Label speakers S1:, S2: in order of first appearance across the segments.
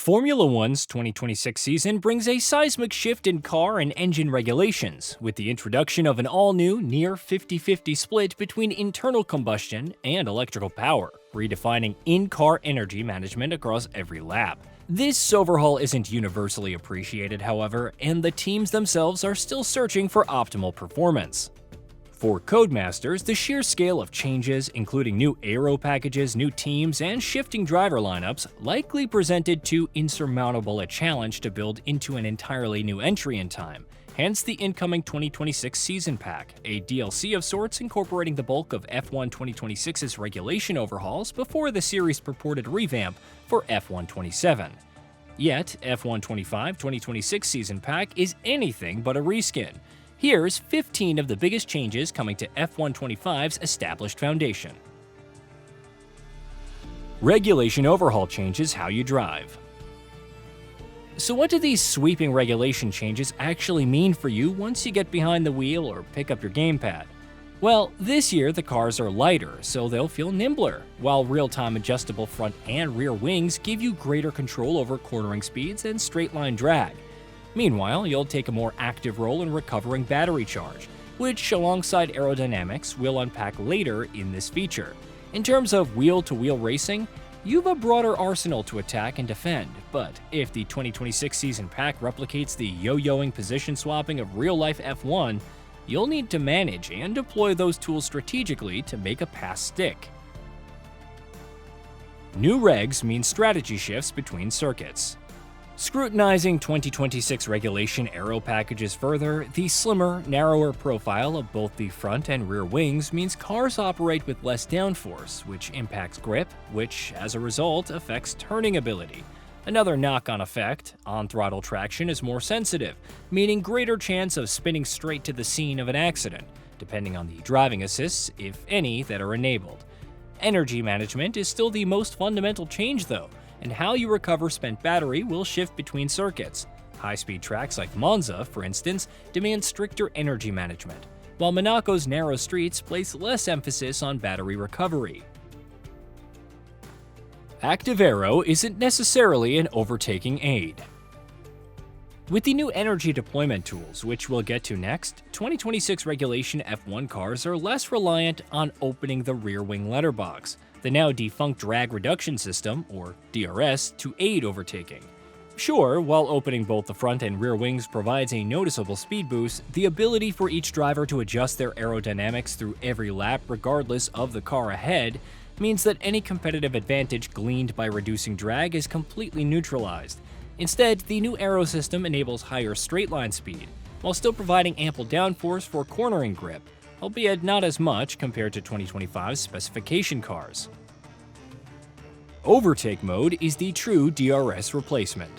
S1: Formula One's 2026 season brings a seismic shift in car and engine regulations, with the introduction of an all-new, near 50-50 split between internal combustion and electrical power, redefining in-car energy management across every lap. This overhaul isn't universally appreciated, however, and the teams themselves are still searching for optimal performance. For Codemasters, the sheer scale of changes, including new Aero packages, new teams, and shifting driver lineups, likely presented too insurmountable a challenge to build into an entirely new entry in time. Hence the incoming 2026 Season Pack, a DLC of sorts incorporating the bulk of F1 2026's regulation overhauls before the series' purported revamp for F1 27. Yet, F1 25 2026 Season Pack is anything but a reskin. Here's 15 of the biggest changes coming to F1 25's established foundation. Regulation overhaul changes how you drive. So what do these sweeping regulation changes actually mean for you once you get behind the wheel or pick up your gamepad? Well, this year the cars are lighter, so they'll feel nimbler, while real-time adjustable front and rear wings give you greater control over cornering speeds and straight-line drag. Meanwhile, you'll take a more active role in recovering battery charge, which, alongside aerodynamics, we'll unpack later in this feature. In terms of wheel-to-wheel racing, you've a broader arsenal to attack and defend, but if the 2026 Season Pack replicates the yo-yoing position swapping of real-life F1, you'll need to manage and deploy those tools strategically to make a pass stick. New regs mean strategy shifts between circuits. Scrutinizing 2026 regulation Aero packages further, the slimmer, narrower profile of both the front and rear wings means cars operate with less downforce, which impacts grip, which, as a result, affects turning ability. Another knock-on effect, on-throttle traction is more sensitive, meaning greater chance of spinning straight to the scene of an accident, depending on the driving assists, if any, that are enabled. Energy management is still the most fundamental change, though, and how you recover spent battery will shift between circuits. High-speed tracks like Monza, for instance, demand stricter energy management, while Monaco's narrow streets place less emphasis on battery recovery. Active Aero isn't necessarily an overtaking aid. With the new energy deployment tools, which we'll get to next, 2026 regulation F1 cars are less reliant on opening the rear wing letterbox, the now defunct drag reduction system, or DRS, to aid overtaking. Sure, while opening both the front and rear wings provides a noticeable speed boost, the ability for each driver to adjust their aerodynamics through every lap regardless of the car ahead means that any competitive advantage gleaned by reducing drag is completely neutralized. Instead, the new Aero system enables higher straight-line speed, while still providing ample downforce for cornering grip, albeit not as much compared to 2025's specification cars. Overtake mode is the true DRS replacement.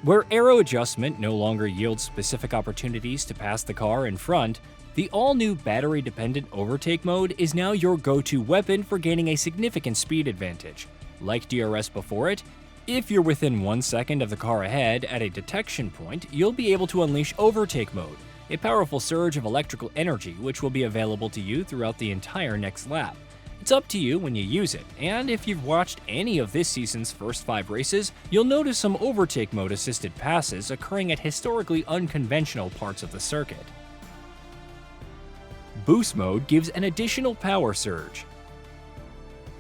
S1: Where Aero adjustment no longer yields specific opportunities to pass the car in front, the all-new battery-dependent overtake mode is now your go-to weapon for gaining a significant speed advantage. Like DRS before it, if you're within 1 second of the car ahead at a detection point, you'll be able to unleash overtake mode, a powerful surge of electrical energy which will be available to you throughout the entire next lap. It's up to you when you use it, and if you've watched any of this season's first 5 races, you'll notice some overtake mode assisted passes occurring at historically unconventional parts of the circuit. Boost mode gives an additional power surge.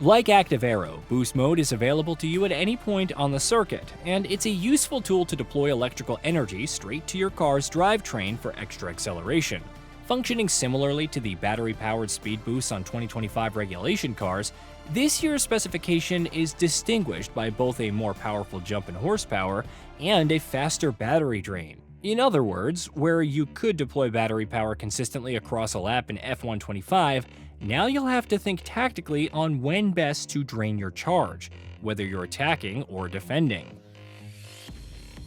S1: Like Active Aero, Boost mode is available to you at any point on the circuit, and it's a useful tool to deploy electrical energy straight to your car's drivetrain for extra acceleration. Functioning similarly to the battery-powered speed boosts on 2025 regulation cars, this year's specification is distinguished by both a more powerful jump in horsepower and a faster battery drain. In other words, where you could deploy battery power consistently across a lap in F1 25, now you'll have to think tactically on when best to drain your charge, whether you're attacking or defending.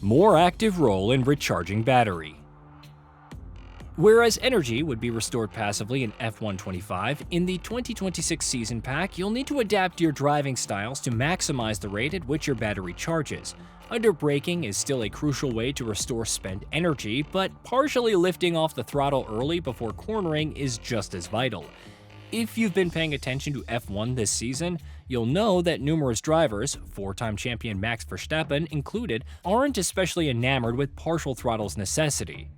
S1: More active role in recharging battery. Whereas energy would be restored passively in F1 25, in the 2026 Season Pack, you'll need to adapt your driving styles to maximize the rate at which your battery charges. Under braking is still a crucial way to restore spent energy, but partially lifting off the throttle early before cornering is just as vital. If you've been paying attention to F1 this season, you'll know that numerous drivers, four-time champion Max Verstappen included, aren't especially enamored with partial throttle's necessity.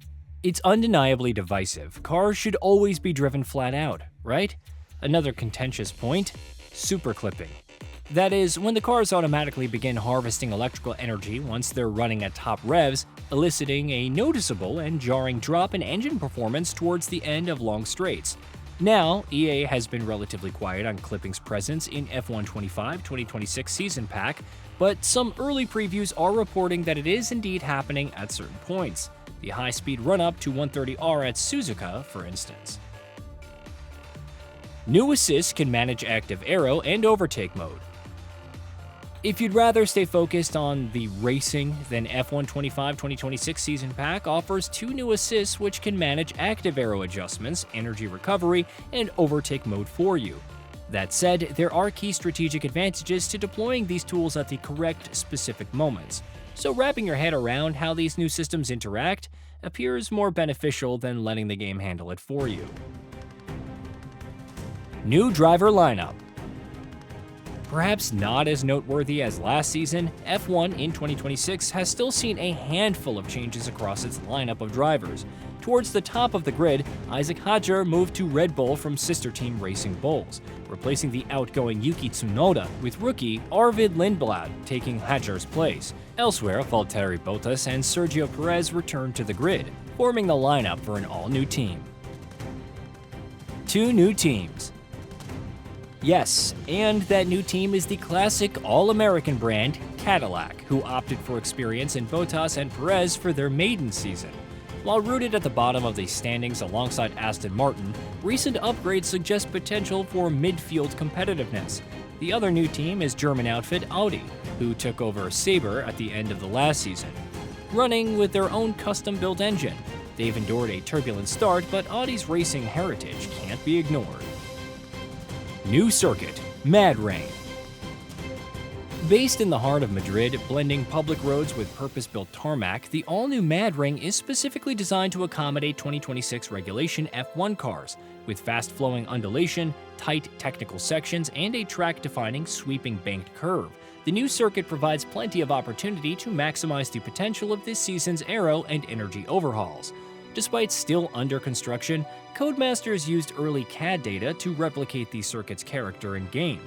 S1: It's undeniably divisive. Cars should always be driven flat out, right? Another contentious point: superclipping. That is, when the cars automatically begin harvesting electrical energy once they're running at top revs, eliciting a noticeable and jarring drop in engine performance towards the end of long straights. Now, EA has been relatively quiet on clipping's presence in F1 2026 season pack, but some early previews are reporting that it is indeed happening at certain points. The high-speed run-up to 130R at Suzuka, for instance. New assists can manage active Aero and overtake mode. If you'd rather stay focused on the racing, then F1 2026 season pack offers two new assists which can manage active Aero adjustments, energy recovery, and overtake mode for you. That said, there are key strategic advantages to deploying these tools at the correct specific moments, so wrapping your head around how these new systems interact appears more beneficial than letting the game handle it for you. New driver lineup. Perhaps not as noteworthy as last season, F1 in 2026 has still seen a handful of changes across its lineup of drivers. Towards the top of the grid, Isaac Hadjar moved to Red Bull from sister team Racing Bulls, replacing the outgoing Yuki Tsunoda, with rookie Arvid Lindblad taking Hadjar's place. Elsewhere, Valtteri Bottas and Sergio Perez returned to the grid, forming the lineup for an all-new team. Two new teams. Yes, and that new team is the classic all-American brand, Cadillac, who opted for experience in Bottas and Perez for their maiden season. While rooted at the bottom of the standings alongside Aston Martin, recent upgrades suggest potential for midfield competitiveness. The other new team is German outfit Audi, who took over Sabre at the end of the last season. Running with their own custom-built engine, they've endured a turbulent start, but Audi's racing heritage can't be ignored. New circuit, Mad Ring. Based in the heart of Madrid, blending public roads with purpose-built tarmac, the all-new Mad Ring is specifically designed to accommodate 2026 regulation F1 cars, with fast-flowing undulation, tight technical sections, and a track-defining sweeping banked curve. The new circuit provides plenty of opportunity to maximize the potential of this season's Aero and energy overhauls. Despite still under construction, Codemasters used early CAD data to replicate the circuit's character in-game.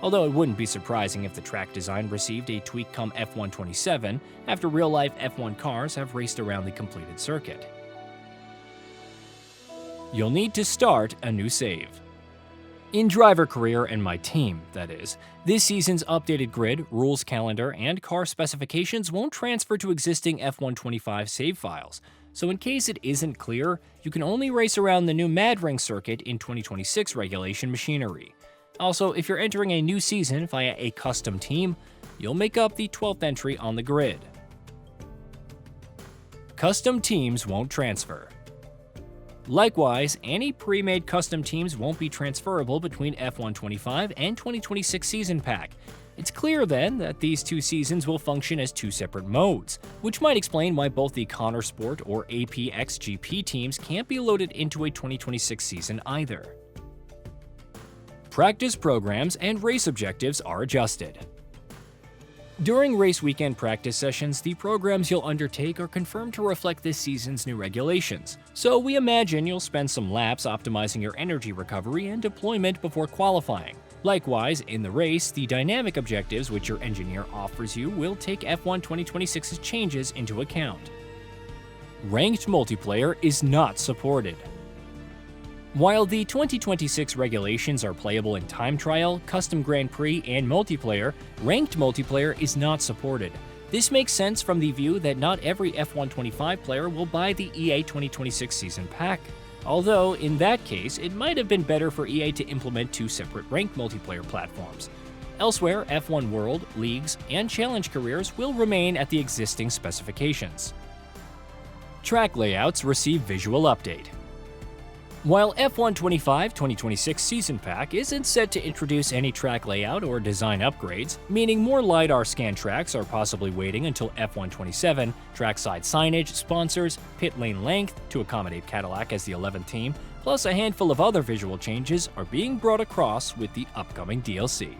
S1: Although it wouldn't be surprising if the track design received a tweak come F1 27, after real-life F1 cars have raced around the completed circuit. You'll need to start a new save. In driver career and my team, that is, this season's updated grid, rules calendar, and car specifications won't transfer to existing F1 25 save files. So in case it isn't clear, you can only race around the new Mad Ring circuit in 2026 regulation machinery. Also, if you're entering a new season via a custom team, you'll make up the 12th entry on the grid. Custom teams won't transfer. Likewise, any pre-made custom teams won't be transferable between F1 25 and 2026 season pack. It's clear then that these two seasons will function as two separate modes, which might explain why both the Connor Sport or APXGP teams can't be loaded into a 2026 season either. Practice programs and race objectives are adjusted. During race weekend practice sessions, the programs you'll undertake are confirmed to reflect this season's new regulations, so we imagine you'll spend some laps optimizing your energy recovery and deployment before qualifying. Likewise, in the race, the dynamic objectives which your engineer offers you will take F1 2026's changes into account. Ranked multiplayer is not supported. While the 2026 regulations are playable in time trial, custom Grand Prix, and multiplayer, ranked multiplayer is not supported. This makes sense from the view that not every F1 25 player will buy the EA 2026 season pack. Although, in that case, it might have been better for EA to implement two separate ranked multiplayer platforms. Elsewhere, F1 World, Leagues, and Challenge careers will remain at the existing specifications. Track layouts receive visual update. While F1 2026 Season Pack isn't set to introduce any track layout or design upgrades, meaning more LiDAR scan tracks are possibly waiting until F1 27, trackside signage, sponsors, pit lane length to accommodate Cadillac as the 11th team, plus a handful of other visual changes are being brought across with the upcoming DLC.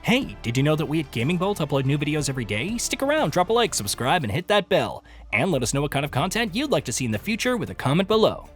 S1: Hey, did you know that we at GamingBolt upload new videos every day? Stick around, drop a like, subscribe, and hit that bell. And let us know what kind of content you'd like to see in the future with a comment below.